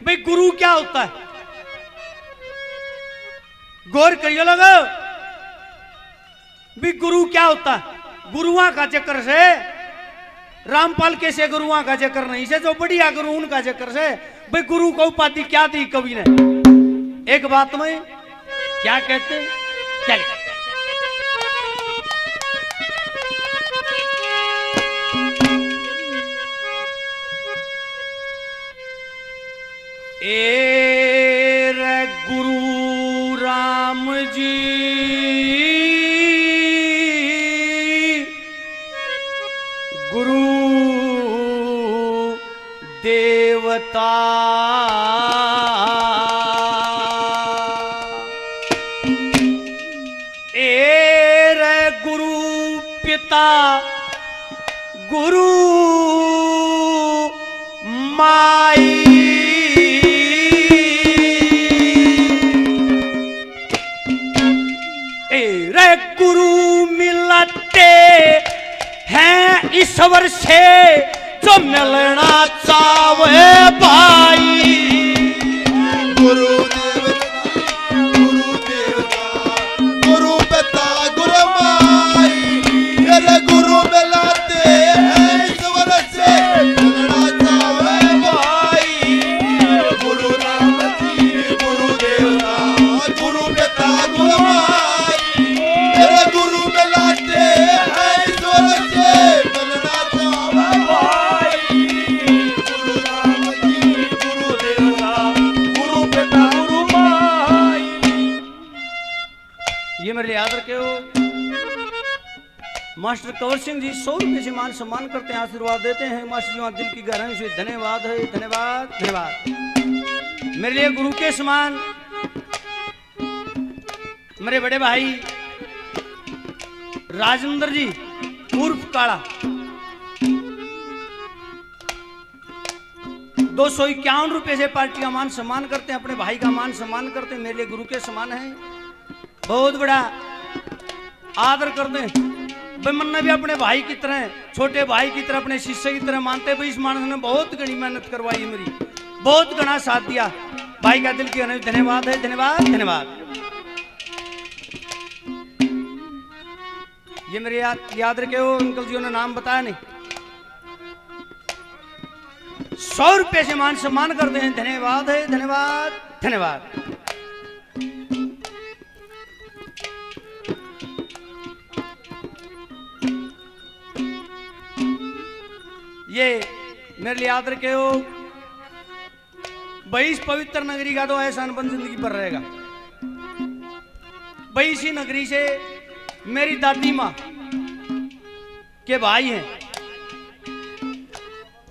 भाई गुरु क्या होता है? गौर करिए लोग, भी गुरु क्या होता है? गुरुआ का चक्कर से रामपाल के से गुरुआ का चक्कर नहीं से, जो बढ़िया गुरु उनका चक्कर से। भाई गुरु को उपाधि क्या दी कवि ने? एक बात में क्या कहते, क्या ए रे गुरु राम जी गुरु देवता ए रे गुरु पिता गुरु माई गुरु मिलते हैं ईश्वर से जो मिलना चाहे भाई। गुरु देवता गुरु पिता गुरु माई, मेरे गुरु मिलाते हैं ईश्वर से मिलना चाहे भाई। गुरु राम जी गुरु देवता गुरु पिता गुरु माई, मेरे गुरु मिलाते हैं ईश्वर से मिलना चाहे भाई। गुरु राम जी गुरु देवता गुरु पिता गुरु माई। ये मेरे लिए याद रखे हो। मास्टर कंवर सिंह जी 100 रुपये से मान सम्मान करते हैं, आशीर्वाद देते हैं। मास्टर जी दिल की गहराई से धन्यवाद है, धन्यवाद धन्यवाद। मेरे लिए गुरु के समान मेरे बड़े भाई राजेंद्र जी उर्फ काला 251 रुपए से पार्टी का मान सम्मान करते हैं, अपने भाई का मान सम्मान करते हैं। मेरे लिए गुरु के समान है, बहुत बड़ा आदर करते हैं। मन्ना भी अपने भाई की तरह, छोटे भाई की तरह, अपने शिष्य की तरह मानते हैं। इस मानस ने बहुत घनी मेहनत करवाई, मेरी बहुत घना साथ दिया। भाई का दिल की धन्यवाद है, धन्यवाद धन्यवाद। ये मेरे याद रखे हो, अंकल जी ने नाम बताया नहीं। 100 रुपए से मान सम्मान करते हैं, धन्यवाद है, धन्यवाद धन्यवाद। ये मेरे लिए याद रखे हो, 22 पवित्र नगरी का तो एहसान बन जिंदगी पर रहेगा। 22 नगरी से मेरी दादी माँ के भाई हैं,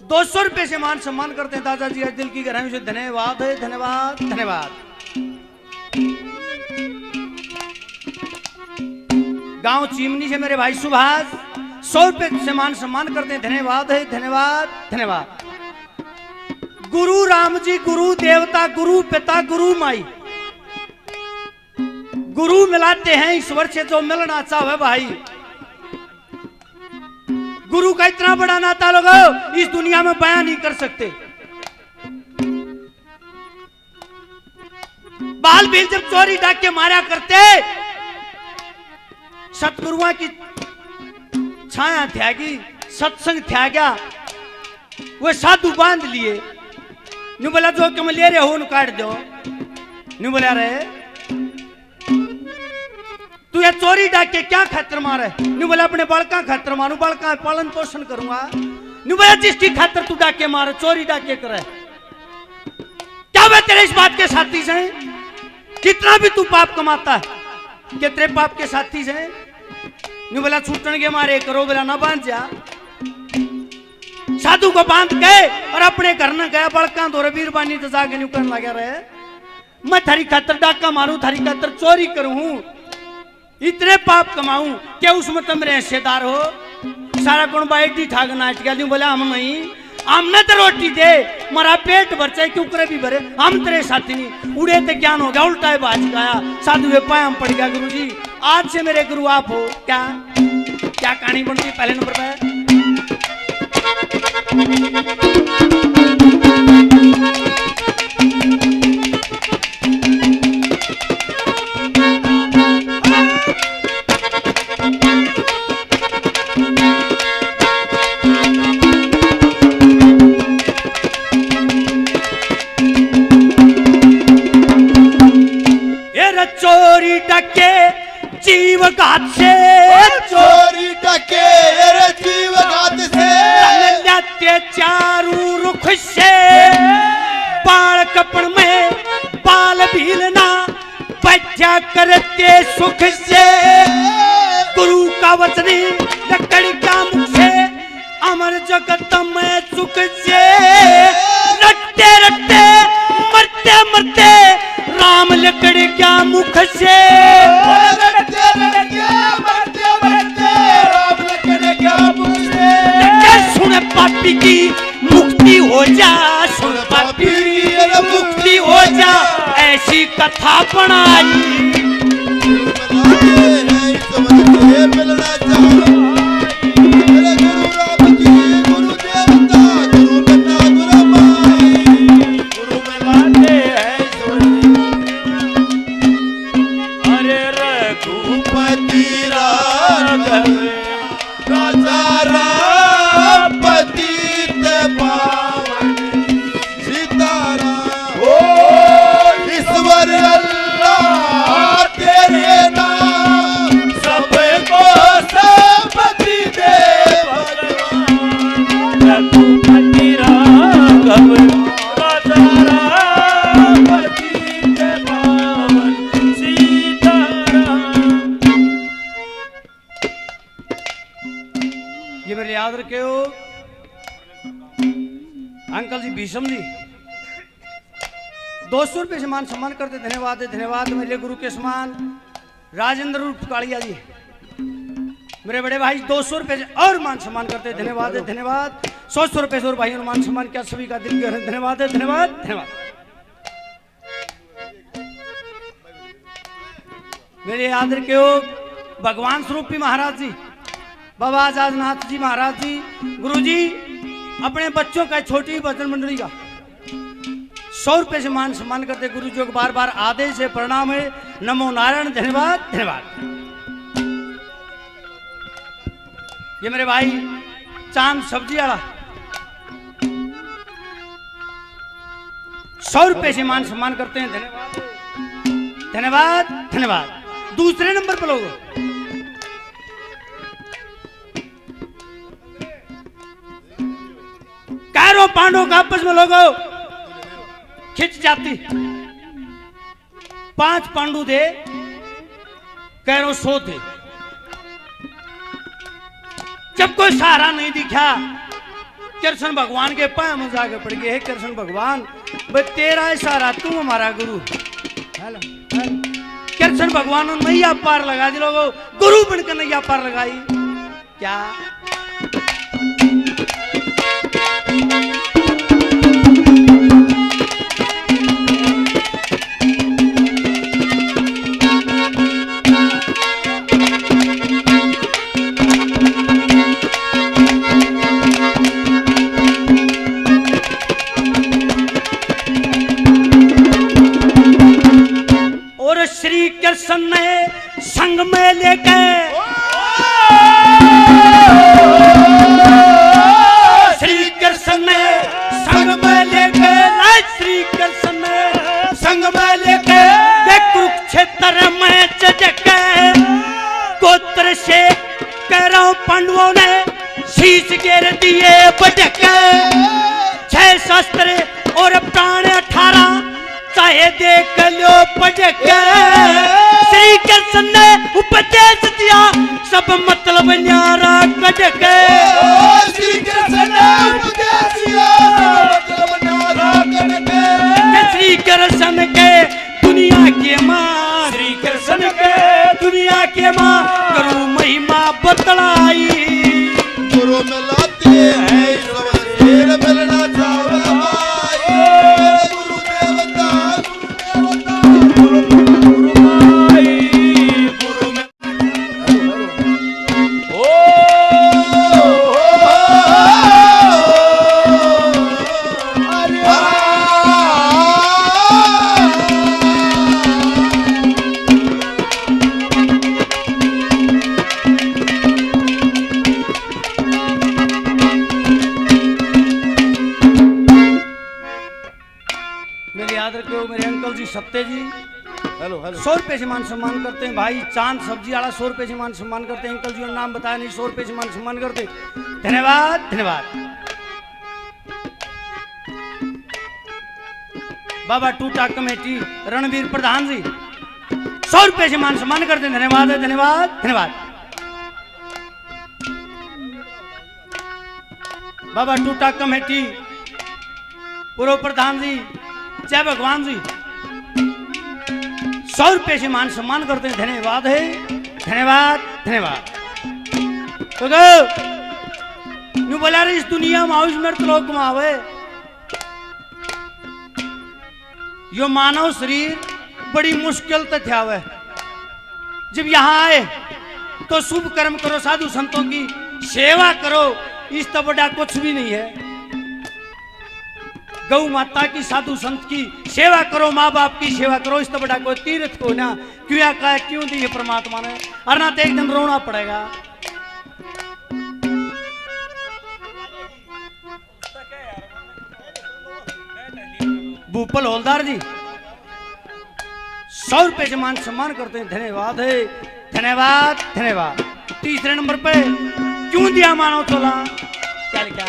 200 रुपए से मान सम्मान करते हैं। दादाजी दिल की गहराई से धन्यवाद है, धन्यवाद धन्यवाद। गांव चीमनी से मेरे भाई सुभाष 100 रुपए से मान सम्मान करते हैं, धन्यवाद है, धन्यवाद धन्यवाद। गुरु राम जी गुरु देवता गुरु पिता गुरु माई, गुरु मिलाते हैं ईश्वर से जो मिलना चाहे भाई। गुरु का इतना बड़ा नाता लोगों इस दुनिया में बयान नहीं कर सकते। बाल भील जब चोरी डाके मारा करते, सतगुरुआ की छाया त्यागी, सत्संग त्यागा, वो साधु बांध लिए। न्यू बोला जो कि मैं ले रहे हो काट दो, न्यू बोला रहे तू ये चोरी डाके क्या खातर मारे? न्यू बोला अपने बालका खातर मारू, बालका पालन पोषण करूंगा। न्यू बोला जिसकी खातर तू डाके मारे, चोरी डाके करे, क्या वे तेरे इस बात के साथी से? कितना भी तू पाप कमाता है, क्या तेरे पाप के साथी से? न्यू बोला छूटन के मारे करो, बोला ना बांध जा। साधु को बांध गए और अपने घर न गया, बड़का दो वीरबानी तो जाके न्यू करने लगा रहे, मैं थारी खातर डाका मारू, थारी खातर चोरी करूं, इतने पाप कमाऊं, क्या उसमें तुम मेरे हिस्सेदार हो? सारा कौन बाइटी ठाक नाच गया। बोला हम नहीं, हमने तो रोटी दे, मरा पेट भर चाहे क्यों करे भी भरे, हम तेरे साथी नहीं। उड़े तो ज्ञान हो गया, उल्टा है बाज गाया, साधु वे पाया हम पड़ गया। गुरु जी आज से मेरे गुरु आप हो। क्या क्या कहानी बनती पहले नंबर पे? जीव घात से, चोरी डके रे जीव घात से, जाते चारों रुख से, बाल कपड़ में बाल भीलना, बच्चा करते सुख से, गुरु का वचनी लकड़ी का मुख से, अमर जगत में सुख से, रटते रटते मरते मरते राम लकड़ी क्या मुख से, रटते रटते मरते मरते राम लकड़ी क्या मुख से, सुन पापी की मुक्ति हो जा, सुन पापी की मुक्ति हो जा, ऐसी कथा बनाई। मिलना चाहो मेरे गुरु राम जी, गुरु देवता, गुरु पिता, गुरु माई, गुरु मिलाते हैं अरे रघुपति राघव राजा राम पतित पावन सीताराम, ओ ईश्वर अल्लाह तेरे नाम सबको संपत्ति दे भगवान, रघुपति राघव राजा राम पतित पावन सीताराम। ये मेरे याद रखे हो अंकल जी भीषम जी, 200 रुपये से मान सम्मान करते, धन्यवाद है धन्यवाद। मेरे गुरु के समान राजेंद्र उर्फ कालिया जी, मेरे बड़े भाई 200 रुपये से और मान सम्मान करते, धन्यवाद है धन्यवाद। 100 रुपये से और भाइयों ने मान सम्मान किया, सभी का दिल के धन्यवाद है धन्यवाद धन्यवाद। मेरे याद रखे हो भगवान स्वरूपी महाराज जी, बाबा आजादनाथ जी महाराज जी, गुरु जी अपने बच्चों का छोटी भजन मंडली का 100 रुपये से मान सम्मान करते, गुरु जी को बार बार आदेश है, प्रणाम है, नमो नारायण, धन्यवाद धन्यवाद। ये मेरे भाई चांद सब्जी वाला 100 रुपये से मान सम्मान करते हैं, धन्यवाद धन्यवाद धन्यवाद। दूसरे नंबर पर लोग कैरों पांडवों का आपस में लोगों खिंच जाती, 5 पांडु थे, कैरों 100 थे। जब कोई सहारा नहीं दिखा, कृष्ण भगवान के पांव में जाके पड़ गए, हे कृष्ण भगवान भाई तेरा सहारा, तू हमारा गुरु। कृष्ण भगवान ने नैया पार लगा दी, लोगों गुरु बनकर नैया पार लगाई क्या। श्री कृष्ण ने संग में लेके, श्री कृष्ण ने संग में लेके, श्री कृष्ण ने संग में लेके कुरुक्षेत्र में चढ़के, गोत्र से कैरों पांडवों ने शीश गिर दिए बटके, 6 शस्त्र और प्राण 18 चाहे देख लो पटके। श्री कृष्ण ने उपदेश दिया सब मतलब न्यारा कटके, श्री कृष्ण ने उपदेश दिया सब मतलब न्यारा कटके। श्री कृष्ण के दुनिया के माँ, श्री कृष्ण के दुनिया के माँ गुरु महिमा बतलाई, गुरु मिलाते हैं सब शेर मिलना चाहे भाई, गुरु देवता, गुरु माई, गुरु में मेरे याद रखो मेरे अंकल जी सत्ते जी, हेलो हेलो 100 रुपए से मान सम्मान करते हैं भाई चांद सब्जी वाला 100 रुपए से मान सम्मान करते हैं अंकल जी ने नाम बताया नहीं 100 रुपए से मान सम्मान करते धन्यवाद धन्यवाद बाबा टूटा कमेटी रणवीर प्रधान जी 100 रुपए से मान सम्मान करते हैं धन्यवाद धन्यवाद धन्यवाद बाबा टूटा कमेटी पूर्व प्रधान जी जय भगवान जी 100 रुपए से मान सम्मान करते हैं धन्यवाद है धन्यवाद धन्यवाद तो न्यू बोला रहे इस दुनिया में आयुष मृत लोग कमावे यो मानव शरीर बड़ी मुश्किल तथ्य है जब यहाँ आए तो शुभ कर्म करो साधु संतों की सेवा करो इस तो बड़ा कुछ भी नहीं है गौ माता की साधु संत की सेवा करो माँ बाप की सेवा करो इस तो बड़ा कोई तीर्थ को ना क्यों कहा क्यों दी है परमात्मा ने और ना तो एक दिन रोना पड़ेगा भूपल हौलदार जी 100 रुपए से मान सम्मान करते हैं धन्यवाद है धन्यवाद धन्यवाद तीसरे नंबर पे क्यों दिया मानव चोला क्या लिखा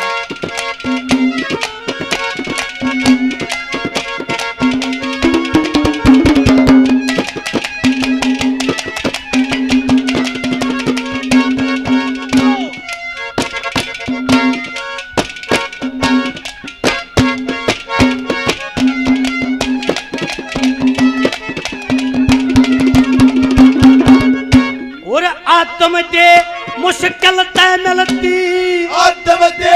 आत्म दे मुश्किल तय मिलती आत्म दे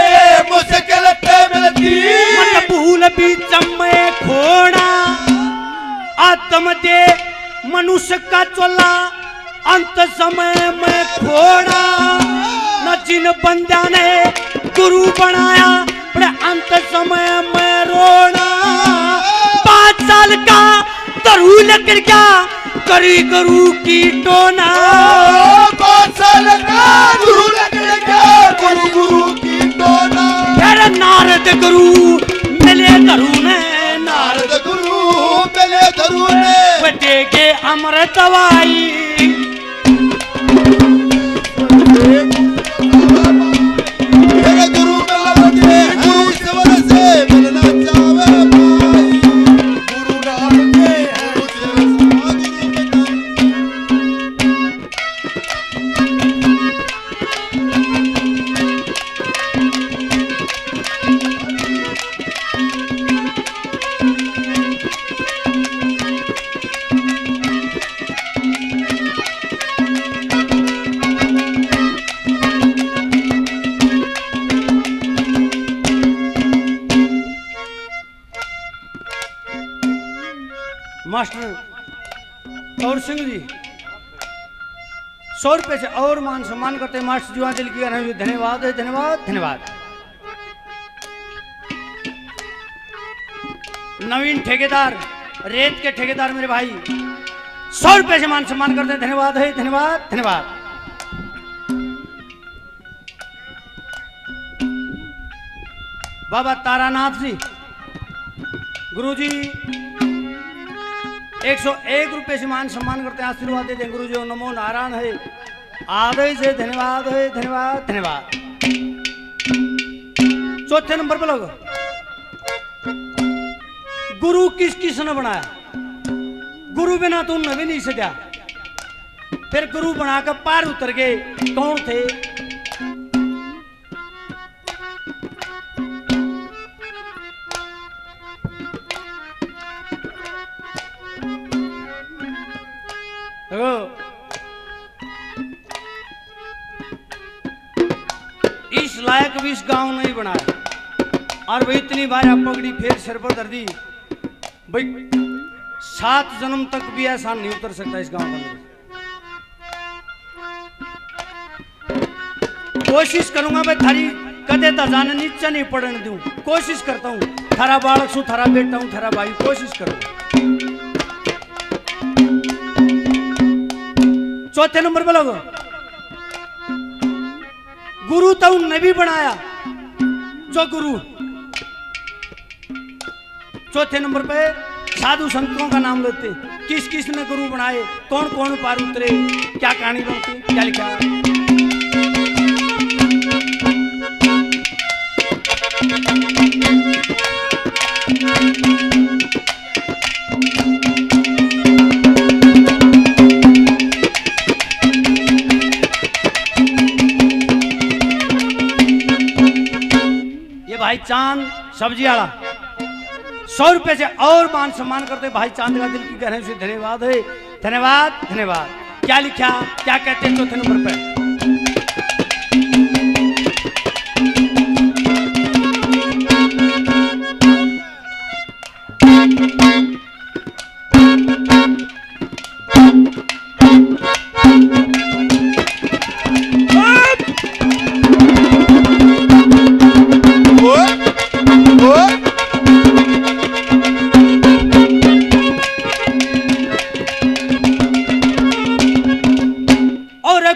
मुश्किल तय मिलती मत भूल बीच में खोना आत्म दे मनुष्य का चोला अंत समय में खोना न जिन बंदा ने गुरु बनाया पर अंत समय में रोना 5 साल का तरु लेकर क्या करी गुरु की टोना 5 साल का गुरु लगने का गुरु की टोना फिर नारद गुरु मिले धरु ने नारद गुरु मिले धरु ने बटे के अमृत दवाई मेरे गुरु मिलने गुरु सेवन से मिलना चाहे भाई गुरु नाम के मास्टर और सिंह जी 100 रुपए से और मान सम्मान करते हैं मास्टर जुआ दिल की धन्यवाद है धन्यवाद धन्यवाद नवीन ठेकेदार रेत के ठेकेदार मेरे भाई 100 रुपए से मान सम्मान करते हैं धन्यवाद है धन्यवाद धन्यवाद बाबा तारानाथ जी गुरुजी 101 रुपए से मान सम्मान करते हैं आशीर्वाद देते हैं गुरु जी नमो नारायण है आदय से धन्यवाद है धन्यवाद धन्यवाद चौथे नंबर पर लोग गुरु किस किसने बनाया गुरु बिना तुम नभी नहीं सजा फिर गुरु बनाकर पार उतर गए कौन थे इस लायक भी इस गांव नहीं बनाया और वही इतनी बार पगड़ी फिर सिर पर धर दी भाई 7 जन्म तक भी ऐसा नहीं उतर सकता इस गांव का कोशिश करूंगा मैं थारी कदे जाने नीचे नहीं पड़ने दूं कोशिश करता हूं थारा बालक सु थारा बेटा हूं थारा भाई कोशिश करूं चौथे नंबर पे लोगों गुरु तो नबी बनाया जो गुरु चौथे नंबर पे साधु संतों का नाम लेते, किस किस ने गुरु बनाए, कौन कौन पार उतरे, क्या कहानी बनती, क्या लिखा। ये भाई चांद सब्जी वाला 100 रुपए से और मान सम्मान करते भाई चांद का दिल की गहराई से धन्यवाद है। धन्यवाद धन्यवाद। क्या लिखा, क्या कहते हैं चौथे नंबर पे।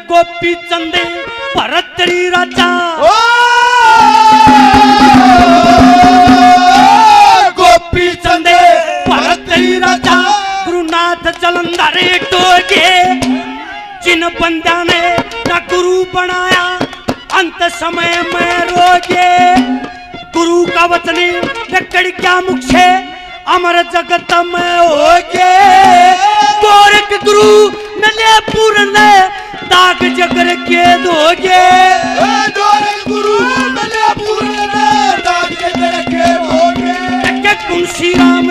गोपी चंदे भरतरी राजा, गोपी चंदे भरतरी राजा, गुरुनाथ जलंधरे टोगे, जिन बंदा ने ना गुरु बनाया अंत समय में रोगे। गुरु का वचन लकड़ क्या मुख से अमर जगत में होगे। गोरख गुरु मिले पूर्ण दाग जगर के दोगे। गुरु मिले पूर्ण दाग जगर के दोगे। तुलसी राम